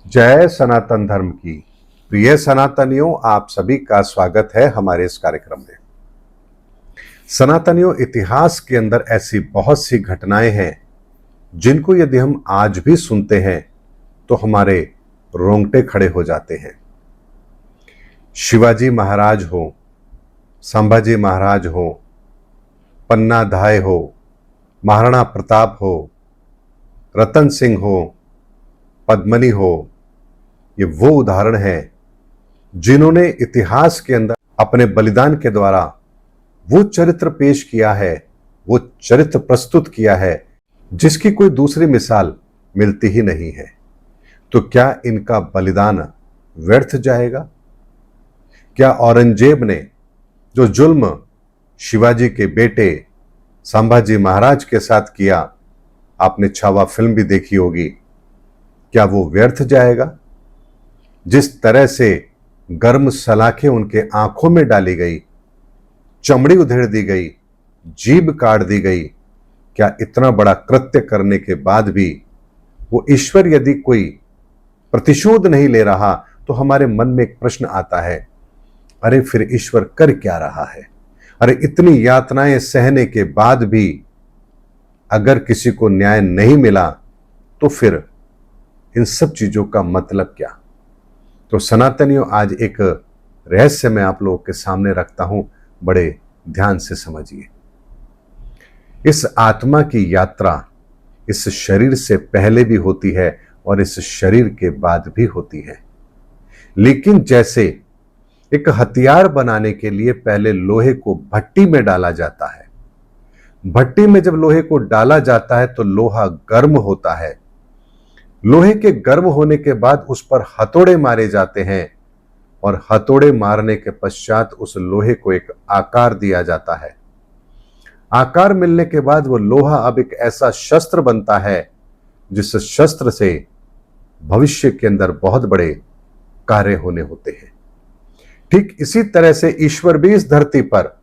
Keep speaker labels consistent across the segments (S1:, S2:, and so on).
S1: जय सनातन धर्म की। प्रिय सनातनियों, आप सभी का स्वागत है हमारे इस कार्यक्रम में। सनातनियों, इतिहास के अंदर ऐसी बहुत सी घटनाएं हैं जिनको यदि हम आज भी सुनते हैं तो हमारे रोंगटे खड़े हो जाते हैं। शिवाजी महाराज हो, संभाजी महाराज हो, पन्ना धाय हो, महाराणा प्रताप हो, रतन सिंह हो, पद्मनी हो, ये वो उदाहरण हैं जिन्होंने इतिहास के अंदर अपने बलिदान के द्वारा वो चरित्र पेश किया है, वो चरित्र प्रस्तुत किया है जिसकी कोई दूसरी मिसाल मिलती ही नहीं है। तो क्या इनका बलिदान व्यर्थ जाएगा? क्या औरंगजेब ने जो जुल्म शिवाजी के बेटे संभाजी महाराज के साथ किया, आपने छावा फिल्म भी देखी होगी, क्या वो व्यर्थ जाएगा? जिस तरह से गर्म सलाखें उनके आंखों में डाली गई, चमड़ी उधेड़ दी गई, जीभ काट दी गई, क्या इतना बड़ा कृत्य करने के बाद भी वो ईश्वर यदि कोई प्रतिशोध नहीं ले रहा तो हमारे मन में एक प्रश्न आता है, अरे फिर ईश्वर कर क्या रहा है? अरे इतनी यातनाएं सहने के बाद भी अगर किसी को न्याय नहीं मिला तो फिर इन सब चीजों का मतलब क्या? तो सनातनियों, आज एक रहस्य मैं आप लोगों के सामने रखता हूं, बड़े ध्यान से समझिए। इस आत्मा की यात्रा इस शरीर से पहले भी होती है और इस शरीर के बाद भी होती है। लेकिन जैसे एक हथियार बनाने के लिए पहले लोहे को भट्टी में डाला जाता है, भट्टी में जब लोहे को डाला जाता है तो लोहा गर्म होता है, लोहे के गर्म होने के बाद उस पर हथौड़े मारे जाते हैं और हथौड़े मारने के पश्चात उस लोहे को एक आकार दिया जाता है। आकार मिलने के बाद वो लोहा अब एक ऐसा शस्त्र बनता है जिस शस्त्र से भविष्य के अंदर बहुत बड़े कार्य होने होते हैं। ठीक इसी तरह से ईश्वर भी इस धरती पर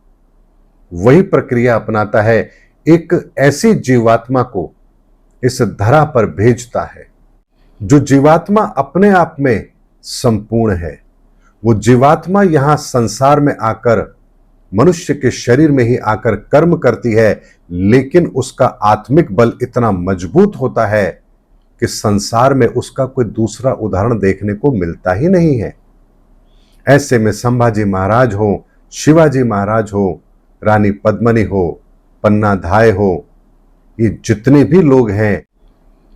S1: वही प्रक्रिया अपनाता है, एक ऐसी जीवात्मा को इस धरा पर भेजता है जो जीवात्मा अपने आप में संपूर्ण है। वो जीवात्मा यहां संसार में आकर मनुष्य के शरीर में ही आकर कर्म करती है, लेकिन उसका आत्मिक बल इतना मजबूत होता है कि संसार में उसका कोई दूसरा उदाहरण देखने को मिलता ही नहीं है। ऐसे में संभाजी महाराज हो, शिवाजी महाराज हो, रानी पद्मनी हो, पन्ना धाय हो, ये जितने भी लोग हैं,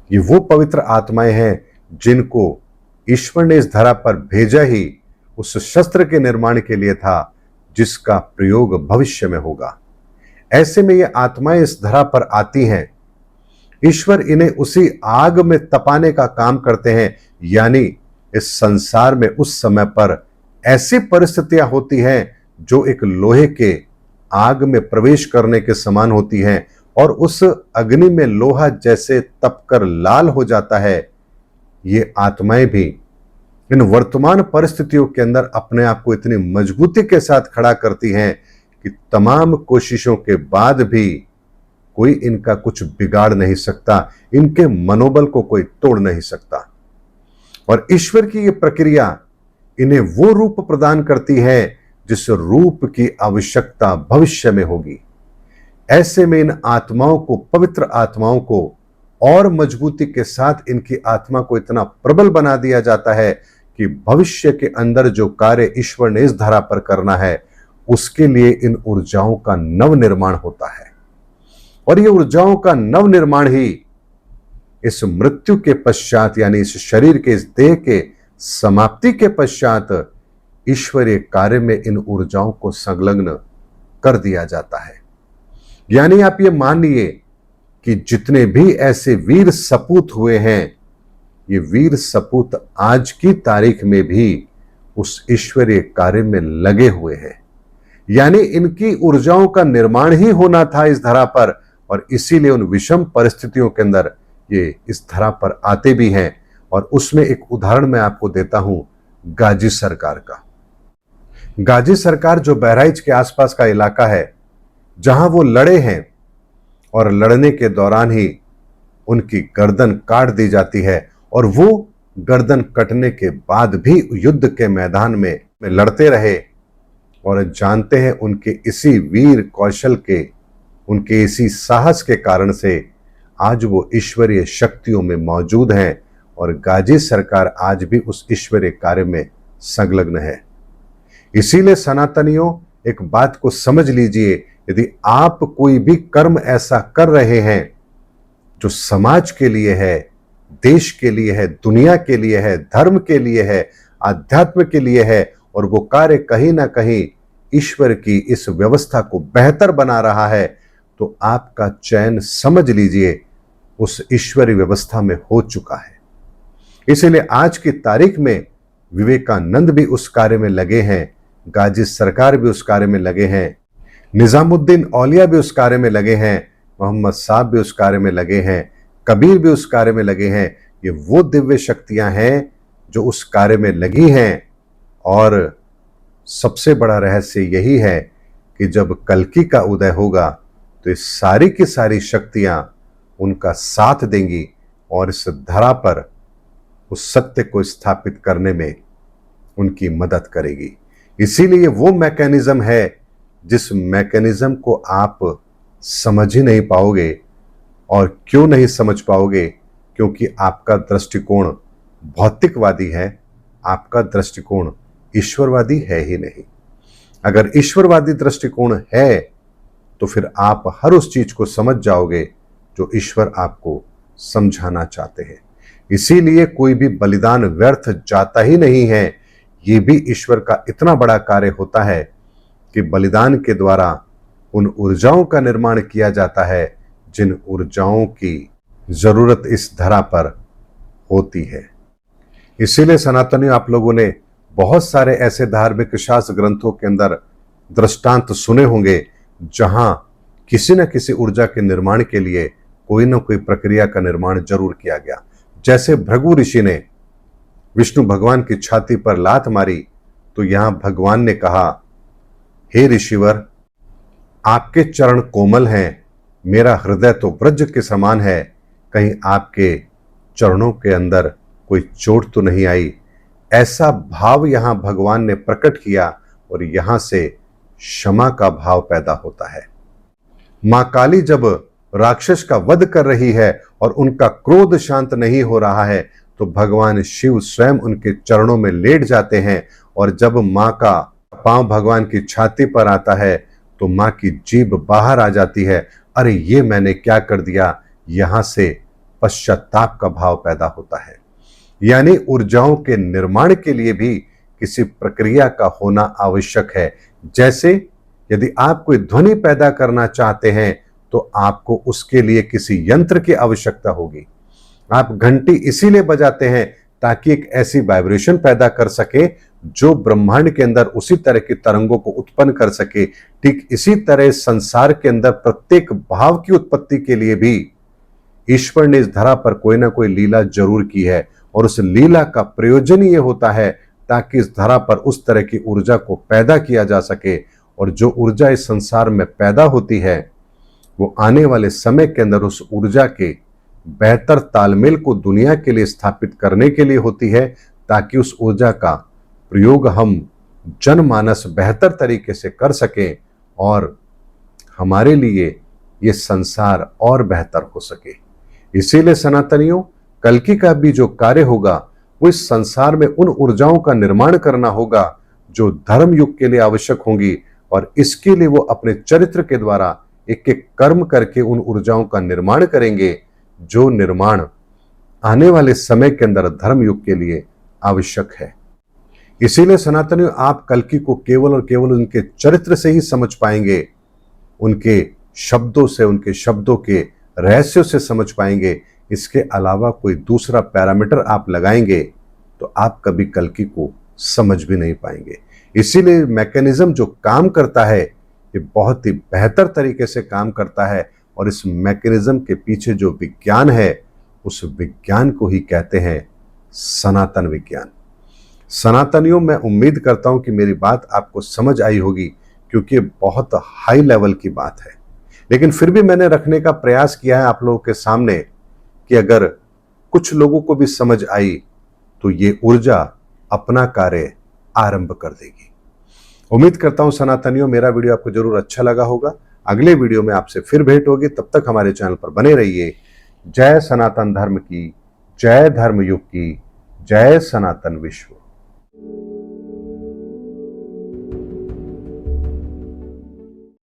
S1: ये वो पवित्र आत्माएं हैं जिनको ईश्वर ने इस धरा पर भेजा ही उस शस्त्र के निर्माण के लिए था जिसका प्रयोग भविष्य में होगा। ऐसे में ये आत्माएं इस धरा पर आती हैं, ईश्वर इन्हें उसी आग में तपाने का काम करते हैं। यानी इस संसार में उस समय पर ऐसी परिस्थितियां होती हैं जो एक लोहे के आग में प्रवेश करने के समान होती हैं और उस अग्नि में लोहा जैसे तपकर लाल हो जाता है। ये आत्माएं भी इन वर्तमान परिस्थितियों के अंदर अपने आप को इतनी मजबूती के साथ खड़ा करती हैं कि तमाम कोशिशों के बाद भी कोई इनका कुछ बिगाड़ नहीं सकता, इनके मनोबल को कोई तोड़ नहीं सकता। और ईश्वर की ये प्रक्रिया इन्हें वो रूप प्रदान करती है जिस रूप की आवश्यकता भविष्य में होगी। ऐसे में इन आत्माओं को, पवित्र आत्माओं को और मजबूती के साथ इनकी आत्मा को इतना प्रबल बना दिया जाता है कि भविष्य के अंदर जो कार्य ईश्वर ने इस धरा पर करना है उसके लिए इन ऊर्जाओं का नव निर्माण होता है। और ये ऊर्जाओं का नव निर्माण ही इस मृत्यु के पश्चात, यानी इस शरीर के, इस देह के समाप्ति के पश्चात ईश्वरीय कार्य में इन ऊर्जाओं को संलग्न कर दिया जाता है। यानी आप ये मानिए कि जितने भी ऐसे वीर सपूत हुए हैं, ये वीर सपूत आज की तारीख में भी उस ईश्वरीय कार्य में लगे हुए हैं। यानी इनकी ऊर्जाओं का निर्माण ही होना था इस धरा पर, और इसीलिए उन विषम परिस्थितियों के अंदर ये इस धरा पर आते भी हैं। और उसमें एक उदाहरण मैं आपको देता हूं गाजी सरकार का। गाजी सरकार जो बहराइच के आसपास का इलाका है, जहां वो लड़े हैं और लड़ने के दौरान ही उनकी गर्दन काट दी जाती है और वो गर्दन कटने के बाद भी युद्ध के मैदान में लड़ते रहे और जानते हैं उनके इसी वीर कौशल के, उनके इसी साहस के कारण से आज वो ईश्वरीय शक्तियों में मौजूद हैं और गाजी सरकार आज भी उस ईश्वरीय कार्य में संलग्न है। इसीलिए सनातनियों, एक बात को समझ लीजिए, यदि आप कोई भी कर्म ऐसा कर रहे हैं जो समाज के लिए है, देश के लिए है, दुनिया के लिए है, धर्म के लिए है, आध्यात्म के लिए है, और वो कार्य कहीं ना कहीं ईश्वर की इस व्यवस्था को बेहतर बना रहा है, तो आपका चयन समझ लीजिए उस ईश्वरीय व्यवस्था में हो चुका है। इसीलिए आज की तारीख में विवेकानंद भी उस कार्य में लगे हैं, गाजी सरकार भी उस कार्य में लगे हैं, निजामुद्दीन औलिया भी उस कार्य में लगे हैं, मोहम्मद साहब भी उस कार्य में लगे हैं, कबीर भी उस कार्य में लगे हैं। ये वो दिव्य शक्तियां हैं जो उस कार्य में लगी हैं। और सबसे बड़ा रहस्य यही है कि जब कल्कि का उदय होगा तो ये सारी की सारी शक्तियां उनका साथ देंगी और इस धरा पर उस सत्य को स्थापित करने में उनकी मदद करेगी। इसीलिए वो मैकेनिज्म है जिस मैकेनिज्म को आप समझ ही नहीं पाओगे। और क्यों नहीं समझ पाओगे? क्योंकि आपका दृष्टिकोण भौतिकवादी है, आपका दृष्टिकोण ईश्वरवादी है ही नहीं। अगर ईश्वरवादी दृष्टिकोण है तो फिर आप हर उस चीज को समझ जाओगे जो ईश्वर आपको समझाना चाहते हैं। इसीलिए कोई भी बलिदान व्यर्थ जाता ही नहीं है। ये भी ईश्वर का इतना बड़ा कार्य होता है कि बलिदान के द्वारा उन ऊर्जाओं का निर्माण किया जाता है जिन ऊर्जाओं की जरूरत इस धरा पर होती है। इसीलिए सनातनियों, आप लोगों ने बहुत सारे ऐसे धार्मिक शास्त्र ग्रंथों के अंदर दृष्टांत सुने होंगे जहां किसी न किसी ऊर्जा के निर्माण के लिए कोई न कोई प्रक्रिया का निर्माण जरूर किया गया। जैसे भृगु ऋषि ने विष्णु भगवान की छाती पर लात मारी तो यहां भगवान ने कहा, हे ऋषिवर, आपके चरण कोमल हैं, मेरा हृदय तो वज्र के समान है, कहीं आपके चरणों के अंदर कोई चोट तो नहीं आई। ऐसा भाव यहां भगवान ने प्रकट किया और यहां से क्षमा का भाव पैदा होता है। मां काली जब राक्षस का वध कर रही है और उनका क्रोध शांत नहीं हो रहा है तो भगवान शिव स्वयं उनके चरणों में लेट जाते हैं, और जब मां का पांव भगवान की छाती पर आता है तो मां की जीभ बाहर आ जाती है, अरे ये मैंने क्या कर दिया। यहां से पश्चाताप का भाव पैदा होता है। यानी ऊर्जाओं के निर्माण के लिए भी किसी प्रक्रिया का होना आवश्यक है। जैसे यदि आप कोई ध्वनि पैदा करना चाहते हैं तो आपको उसके लिए किसी यंत्र की आवश्यकता होगी। आप घंटी इसीलिए बजाते हैं ताकि एक ऐसी वाइब्रेशन पैदा कर सके जो ब्रह्मांड के अंदर उसी तरह की तरंगों को उत्पन्न कर सके। ठीक इसी तरह संसार के अंदर प्रत्येक भाव की उत्पत्ति के लिए भी ईश्वर ने इस धरा पर कोई ना कोई लीला जरूर की है, और उस लीला का प्रयोजन ये होता है ताकि इस धरा पर उस तरह की ऊर्जा को पैदा किया जा सके। और जो ऊर्जा इस संसार में पैदा होती है वो आने वाले समय के अंदर उस ऊर्जा के बेहतर तालमेल को दुनिया के लिए स्थापित करने के लिए होती है, ताकि उस ऊर्जा का प्रयोग हम जनमानस बेहतर तरीके से कर सकें और हमारे लिए ये संसार और बेहतर हो सके। इसीलिए सनातनियों, कल्कि का भी जो कार्य होगा वो इस संसार में उन ऊर्जाओं का निर्माण करना होगा जो धर्म युग के लिए आवश्यक होंगी, और इसके लिए वो अपने चरित्र के द्वारा एक एक कर्म करके उन ऊर्जाओं का निर्माण करेंगे, जो निर्माण आने वाले समय के अंदर धर्म युग के लिए आवश्यक है। इसीलिए सनातनियों, आप कल्कि को केवल और केवल उनके चरित्र से ही समझ पाएंगे, उनके शब्दों से, उनके शब्दों के रहस्यों से समझ पाएंगे। इसके अलावा कोई दूसरा पैरामीटर आप लगाएंगे तो आप कभी कल्कि को समझ भी नहीं पाएंगे। इसीलिए मैकेनिज्म जो काम करता है ये बहुत ही बेहतर तरीके से काम करता है, और इस मैकेनिज्म के पीछे जो विज्ञान है उस विज्ञान को ही कहते हैं सनातन विज्ञान। सनातनियों, मैं उम्मीद करता हूं कि मेरी बात आपको समझ आई होगी, क्योंकि बहुत हाई लेवल की बात है, लेकिन फिर भी मैंने रखने का प्रयास किया है आप लोगों के सामने कि अगर कुछ लोगों को भी समझ आई तो ये ऊर्जा अपना कार्य आरंभ कर देगी। उम्मीद करता हूं सनातनियों मेरा वीडियो आपको जरूर अच्छा लगा होगा। अगले वीडियो में आपसे फिर भेंट होगी, तब तक हमारे चैनल पर बने रहिए। जय सनातन धर्म की, जय धर्म युग की, जय सनातन विश्व।